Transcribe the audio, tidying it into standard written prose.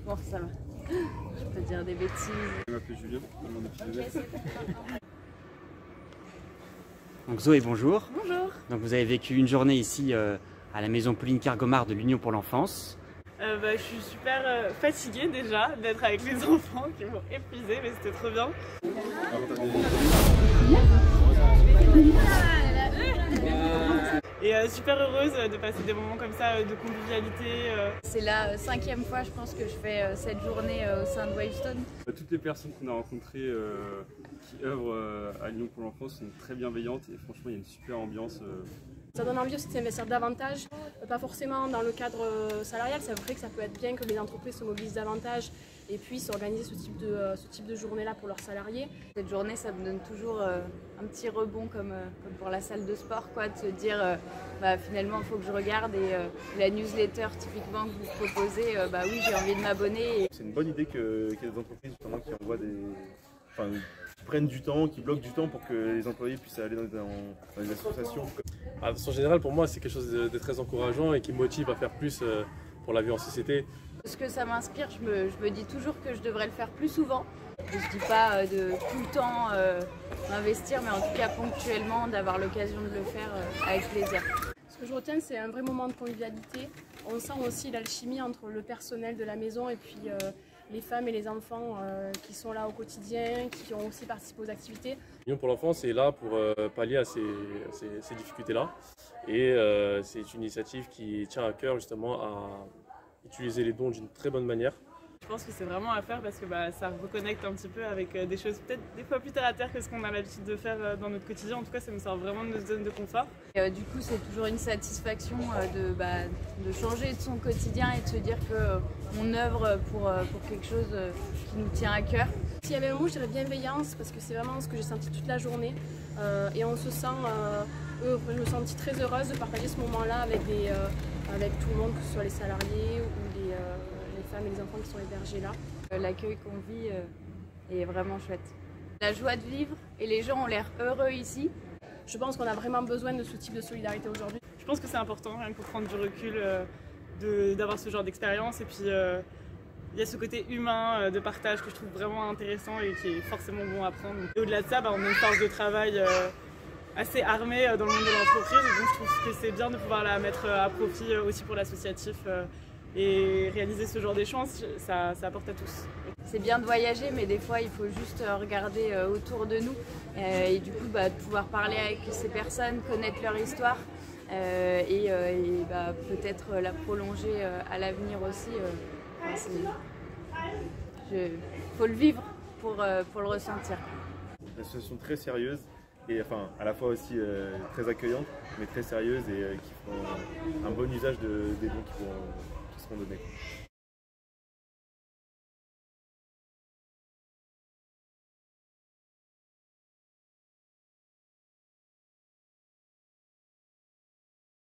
Bon, ça va. Je peux dire des bêtises. Je m'appelle Julien, mon épisode. Donc Zoé, bonjour. Bonjour. Donc vous avez vécu une journée ici à la maison Pauline Kergomard de l'Union pour l'enfance. Je suis super fatiguée déjà d'être avec les enfants qui m'ont épuisée, mais c'était trop bien. Et super heureuse de passer des moments comme ça de convivialité. C'est la 5e fois, je pense, que je fais cette journée au sein de Wavestone. Toutes les personnes qu'on a rencontrées qui œuvrent à l'Union pour l'enfance sont très bienveillantes et franchement il y a une super ambiance. Ça donne envie aussi d'investir davantage, pas forcément dans le cadre salarial, c'est vrai que ça peut être bien que les entreprises se mobilisent davantage et puissent organiser ce type de journée-là pour leurs salariés. Cette journée, ça me donne toujours un petit rebond comme pour la salle de sport, quoi, de se dire finalement il faut que je regarde et la newsletter typiquement que vous proposez, oui j'ai envie de m'abonner. C'est une bonne idée qu'il y ait des entreprises justement qui envoient qui prennent du temps, qui bloquent du temps pour que les employés puissent aller dans les associations. De façon générale, pour moi, c'est quelque chose de très encourageant et qui me motive à faire plus pour la vie en société. Ce que ça m'inspire, je me dis toujours que je devrais le faire plus souvent. Je ne dis pas de tout le temps m'investir, mais en tout cas ponctuellement, d'avoir l'occasion de le faire avec plaisir. Ce que je retiens, c'est un vrai moment de convivialité. On sent aussi l'alchimie entre le personnel de la maison et puis les femmes et les enfants qui sont là au quotidien, qui ont aussi participé aux activités. L'Union pour l'enfance est là pour pallier à ces difficultés-là. Et c'est une initiative qui tient à cœur justement à utiliser les dons d'une très bonne manière. Je pense que c'est vraiment à faire parce que ça reconnecte un petit peu avec des choses peut-être des fois plus terre à terre que ce qu'on a l'habitude de faire dans notre quotidien. En tout cas, ça me sort vraiment de notre zone de confort. Et, du coup, c'est toujours une satisfaction de changer de son quotidien et de se dire qu'on œuvre pour quelque chose qui nous tient à cœur. S'il y avait un mot, je dirais bienveillance parce que c'est vraiment ce que j'ai senti toute la journée et on se sent heureux. Je me sentis très heureuse de partager ce moment-là avec tout le monde, que ce soit les salariés ou les femmes et les enfants qui sont hébergés là. L'accueil qu'on vit est vraiment chouette. La joie de vivre et les gens ont l'air heureux ici. Je pense qu'on a vraiment besoin de ce type de solidarité aujourd'hui. Je pense que c'est important, rien que pour prendre du recul, d'avoir ce genre d'expérience. Et puis, il y a ce côté humain de partage que je trouve vraiment intéressant et qui est forcément bon à prendre. Et au-delà de ça, on a une force de travail assez armée dans le monde de l'entreprise. Donc je trouve que c'est bien de pouvoir la mettre à profit aussi pour l'associatif. Et réaliser ce genre d'échange, ça apporte à tous. C'est bien de voyager, mais des fois il faut juste regarder autour de nous et du coup de pouvoir parler avec ces personnes, connaître leur histoire et peut-être la prolonger à l'avenir aussi. Faut le vivre pour le ressentir. Une association très sérieuse et à la fois aussi très accueillante, mais très sérieuse et qui font un bon usage des dons qui seront donnés.